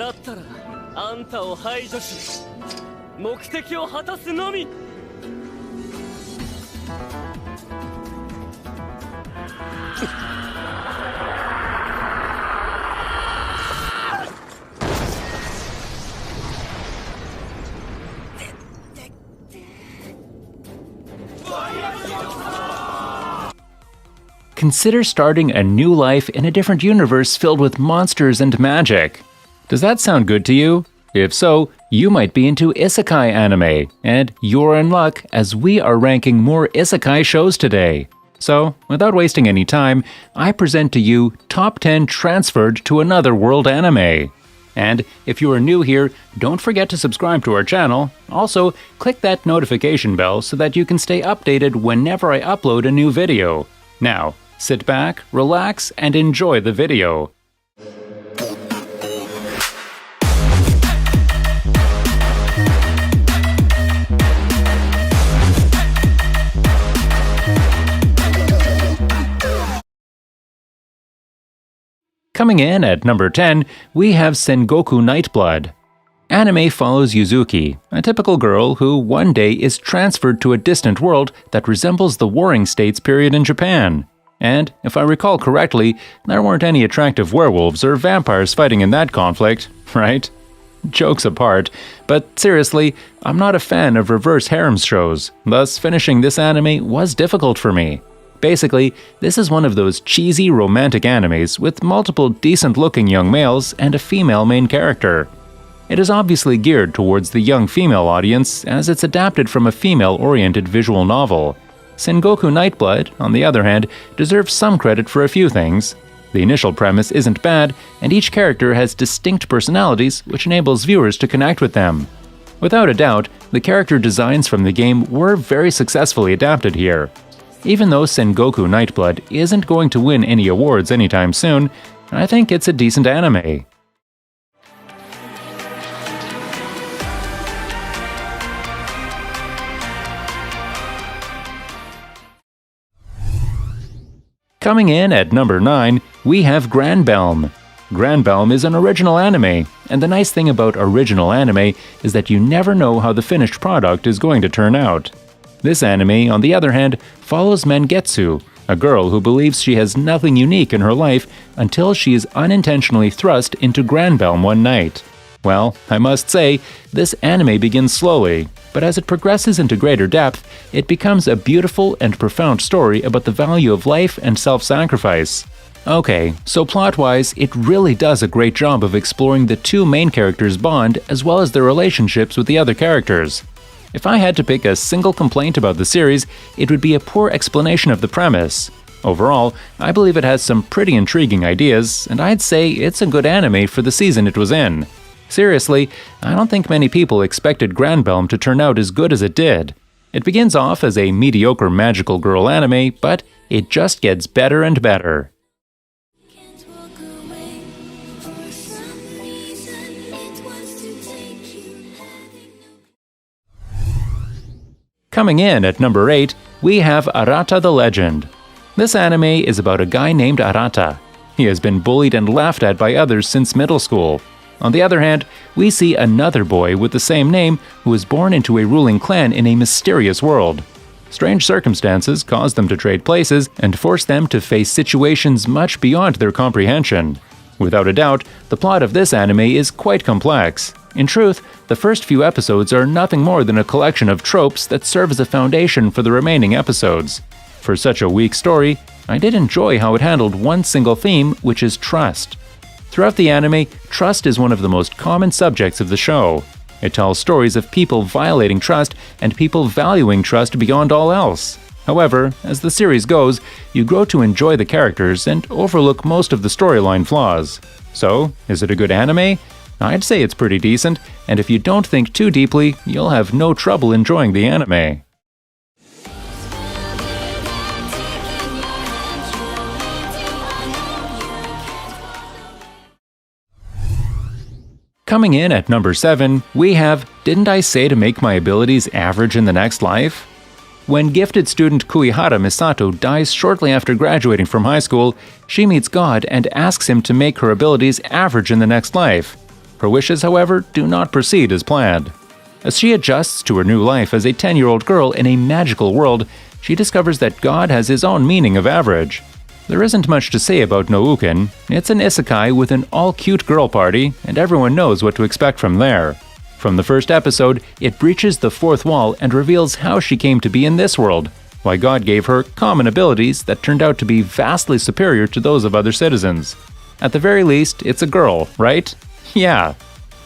だったらあんたを排除し目的を果たすのみ。Consider starting a new life in a different universe filled with monsters and magic. Does that sound good to you? If so, you might be into isekai anime, and you're in luck as we are ranking more isekai shows today. So, without wasting any time, I present to you Top 10 Transferred to Another World Anime. And if you are new here, don't forget to subscribe to our channel. Also, click that notification bell so that you can stay updated whenever I upload a new video. Now, sit back, relax, and enjoy the video. Coming in at number 10, we have Sengoku Nightblood. Anime follows Yuzuki, a typical girl who one day is transferred to a distant world that resembles the Warring States period in Japan. And, if I recall correctly, there weren't any attractive werewolves or vampires fighting in that conflict, right? Jokes apart, but seriously, I'm not a fan of reverse harems shows, thus finishing this anime was difficult for me. Basically, this is one of those cheesy romantic animes with multiple decent-looking young males and a female main character. It is obviously geared towards the young female audience as it's adapted from a female-oriented visual novel. Sengoku Nightblood, on the other hand, deserves some credit for a few things. The initial premise isn't bad, and each character has distinct personalities which enables viewers to connect with them. Without a doubt, the character designs from the game were very successfully adapted here. Even though Sengoku Nightblood isn't going to win any awards anytime soon, I think it's a decent anime. Coming in at number 9, we have Granbelm. Granbelm is an original anime, and the nice thing about original anime is that you never know how the finished product is going to turn out. This anime, on the other hand, follows Mangetsu, a girl who believes she has nothing unique in her life until she is unintentionally thrust into Granbelm one night. Well, I must say, this anime begins slowly, but as it progresses into greater depth, it becomes a beautiful and profound story about the value of life and self-sacrifice. Okay, so plot-wise, it really does a great job of exploring the two main characters' bond as well as their relationships with the other characters. If I had to pick a single complaint about the series, it would be a poor explanation of the premise. Overall, I believe it has some pretty intriguing ideas, and I'd say it's a good anime for the season it was in. Seriously, I don't think many people expected Granbelm to turn out as good as it did. It begins off as a mediocre magical girl anime, but it just gets better and better. Coming in at number 8, we have Arata the Legend. This anime is about a guy named Arata. He has been bullied and laughed at by others since middle school. On the other hand, we see another boy with the same name who is born into a ruling clan in a mysterious world. Strange circumstances cause them to trade places and force them to face situations much beyond their comprehension. Without a doubt, the plot of this anime is quite complex. In truth, the first few episodes are nothing more than a collection of tropes that serve as a foundation for the remaining episodes. For such a weak story, I did enjoy how it handled one single theme, which is trust. Throughout the anime, trust is one of the most common subjects of the show. It tells stories of people violating trust and people valuing trust beyond all else. However, as the series goes, you grow to enjoy the characters and overlook most of the storyline flaws. So, is it a good anime? I'd say it's pretty decent, and if you don't think too deeply, you'll have no trouble enjoying the anime. Coming in at number 7, we have Didn't I Say to Make My Abilities Average in the Next Life? When gifted student Kuihara Misato dies shortly after graduating from high school, she meets God and asks him to make her abilities average in the next life. Her wishes, however, do not proceed as planned. As she adjusts to her new life as a 10-year-old girl in a magical world, she discovers that God has his own meaning of average. There isn't much to say about Nouken. It's an isekai with an all-cute girl party, and everyone knows what to expect from there. From the first episode, it breaches the fourth wall and reveals how she came to be in this world, why God gave her common abilities that turned out to be vastly superior to those of other citizens. At the very least, it's a girl, right? Yeah.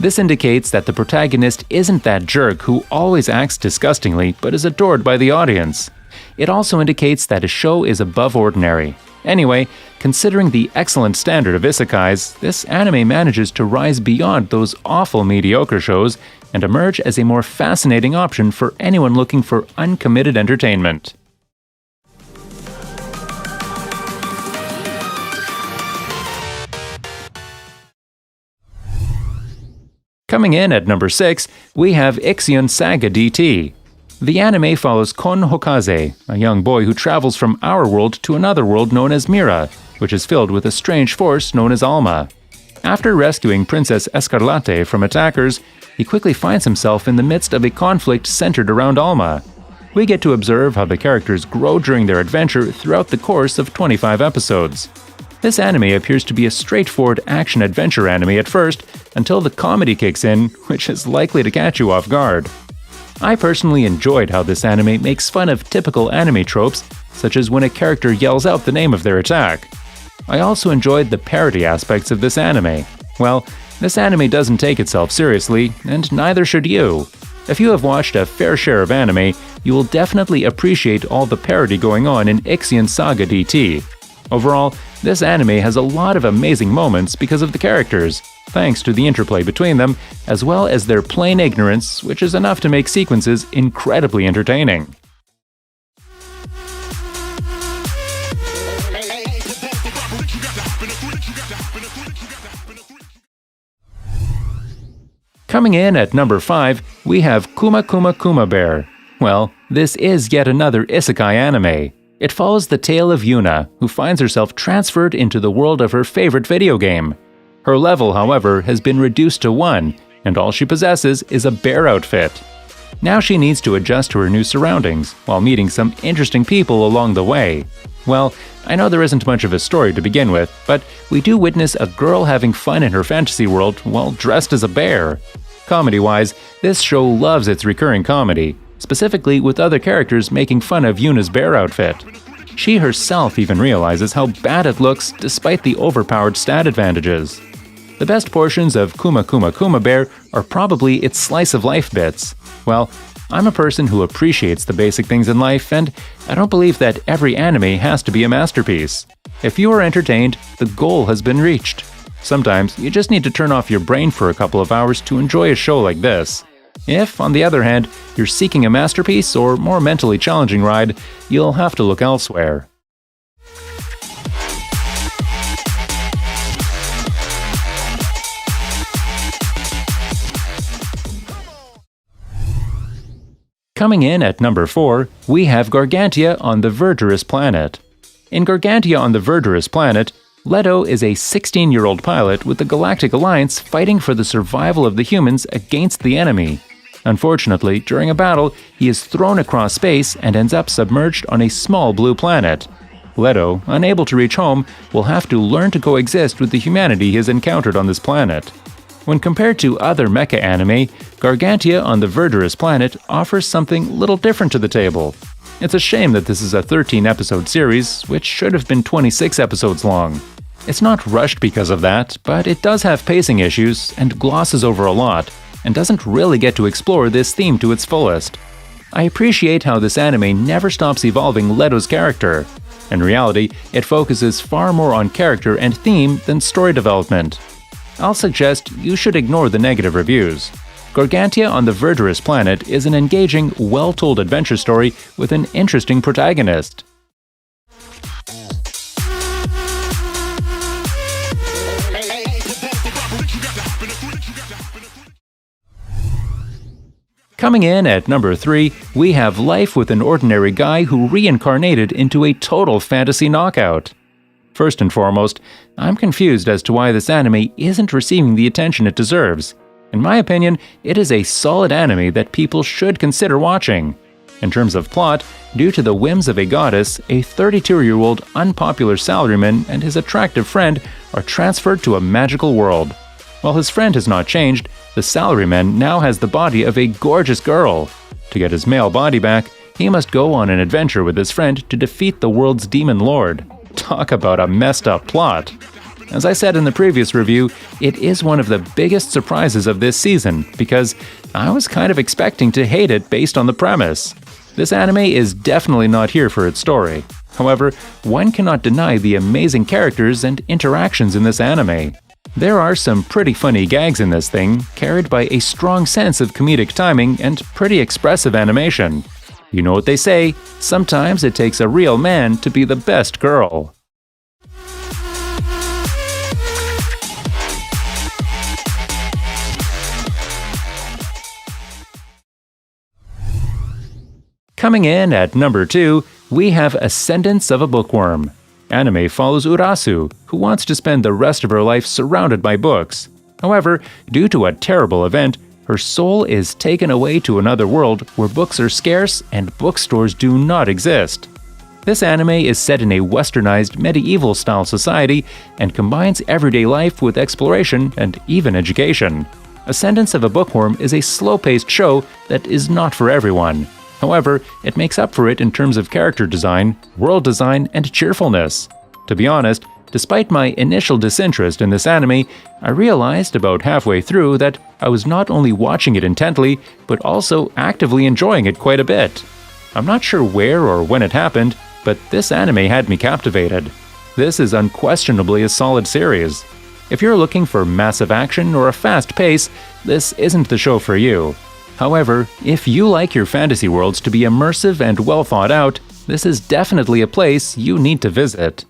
This indicates that the protagonist isn't that jerk who always acts disgustingly but is adored by the audience. It also indicates that a show is above ordinary. Anyway, considering the excellent standard of isekais, this anime manages to rise beyond those awful mediocre shows and emerge as a more fascinating option for anyone looking for uncommitted entertainment. Coming in at number 6, we have Ixion Saga DT. The anime follows Kon Hokaze, a young boy who travels from our world to another world known as Mira, which is filled with a strange force known as Alma. After rescuing Princess Escarlate from attackers, he quickly finds himself in the midst of a conflict centered around Alma. We get to observe how the characters grow during their adventure throughout the course of 25 episodes. This anime appears to be a straightforward action-adventure anime at first, until the comedy kicks in, which is likely to catch you off guard. I personally enjoyed how this anime makes fun of typical anime tropes, such as when a character yells out the name of their attack. I also enjoyed the parody aspects of this anime. Well, this anime doesn't take itself seriously, and neither should you. If you have watched a fair share of anime, you will definitely appreciate all the parody going on in Ixion Saga DT. Overall, this anime has a lot of amazing moments because of the characters, thanks to the interplay between them, as well as their plain ignorance, which is enough to make sequences incredibly entertaining. Coming in at number 5, we have Kuma Kuma Kuma Bear. Well, this is yet another isekai anime. It follows the tale of Yuna, who finds herself transferred into the world of her favorite video game. Her level, however, has been reduced to 1, and all she possesses is a bear outfit. Now she needs to adjust to her new surroundings, while meeting some interesting people along the way. Well, I know there isn't much of a story to begin with, but we do witness a girl having fun in her fantasy world while dressed as a bear. Comedy-wise, this show loves its recurring comedy, specifically with other characters making fun of Yuna's bear outfit. She herself even realizes how bad it looks despite the overpowered stat advantages. The best portions of Kuma Kuma Kuma Bear are probably its slice-of-life bits. Well, I'm a person who appreciates the basic things in life, and I don't believe that every anime has to be a masterpiece. If you are entertained, the goal has been reached. Sometimes you just need to turn off your brain for a couple of hours to enjoy a show like this. If, on the other hand, you're seeking a masterpiece or more mentally challenging ride, you'll have to look elsewhere. Coming in at number 4, we have Gargantia on the Verdurous Planet. In Gargantia on the Verdurous Planet, Leto is a 16-year-old pilot with the Galactic Alliance fighting for the survival of the humans against the enemy. Unfortunately, during a battle, he is thrown across space and ends up submerged on a small blue planet. Leto, unable to reach home, will have to learn to coexist with the humanity he has encountered on this planet. When compared to other mecha anime, Gargantia on the Verdurous Planet offers something little different to the table. It's a shame that this is a 13-episode series, which should have been 26 episodes long. It's not rushed because of that, but it does have pacing issues and glosses over a lot, and doesn't really get to explore this theme to its fullest. I appreciate how this anime never stops evolving Leto's character. In reality, it focuses far more on character and theme than story development. I'll suggest you should ignore the negative reviews. Gargantia on the Verdurous Planet is an engaging, well-told adventure story with an interesting protagonist. Coming in at number 3, we have Life with an Ordinary Guy Who Reincarnated into a Total Fantasy Knockout. First and foremost, I'm confused as to why this anime isn't receiving the attention it deserves. In my opinion, it is a solid anime that people should consider watching. In terms of plot, due to the whims of a goddess, a 32-year-old unpopular salaryman and his attractive friend are transferred to a magical world. While his friend has not changed, the salaryman now has the body of a gorgeous girl. To get his male body back, he must go on an adventure with his friend to defeat the world's demon lord. Talk about a messed up plot. As I said in the previous review, it is one of the biggest surprises of this season because I was kind of expecting to hate it based on the premise. This anime is definitely not here for its story. However, one cannot deny the amazing characters and interactions in this anime. There are some pretty funny gags in this thing, carried by a strong sense of comedic timing and pretty expressive animation. You know what they say, sometimes it takes a real man to be the best girl. Coming in at number 2, we have Ascendance of a Bookworm. Anime follows Urasu, who wants to spend the rest of her life surrounded by books. However, due to a terrible event, her soul is taken away to another world where books are scarce and bookstores do not exist. This anime is set in a westernized medieval-style society and combines everyday life with exploration and even education. Ascendance of a Bookworm is a slow-paced show that is not for everyone. However, it makes up for it in terms of character design, world design, and cheerfulness. To be honest, despite my initial disinterest in this anime, I realized about halfway through that I was not only watching it intently, but also actively enjoying it quite a bit. I'm not sure where or when it happened, but this anime had me captivated. This is unquestionably a solid series. If you're looking for massive action or a fast pace, this isn't the show for you. However, if you like your fantasy worlds to be immersive and well thought out, this is definitely a place you need to visit.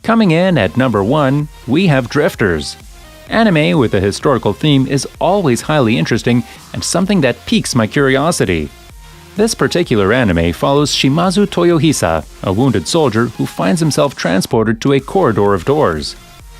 Coming in at number 1, we have Drifters. Anime with a historical theme is always highly interesting and something that piques my curiosity. This particular anime follows Shimazu Toyohisa, a wounded soldier who finds himself transported to a corridor of doors.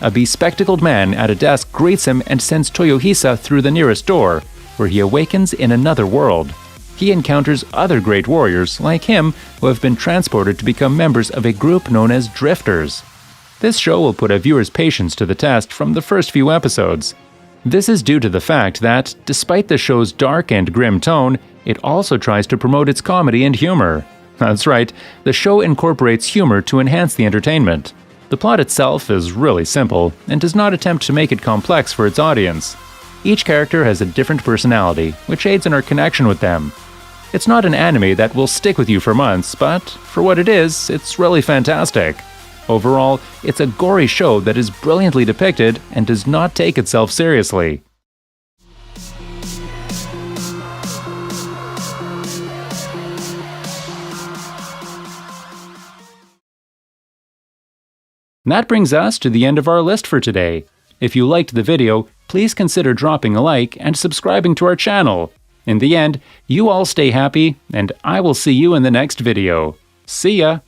A bespectacled man at a desk greets him and sends Toyohisa through the nearest door, where he awakens in another world. He encounters other great warriors like him who have been transported to become members of a group known as Drifters. This show will put a viewer's patience to the test from the first few episodes. This is due to the fact that, despite the show's dark and grim tone, it also tries to promote its comedy and humor. That's right, the show incorporates humor to enhance the entertainment. The plot itself is really simple, and does not attempt to make it complex for its audience. Each character has a different personality, which aids in our connection with them. It's not an anime that will stick with you for months, but for what it is, it's really fantastic. Overall, it's a gory show that is brilliantly depicted and does not take itself seriously. That brings us to the end of our list for today. If you liked the video, please consider dropping a like and subscribing to our channel. In the end, you all stay happy, and I will see you in the next video. See ya!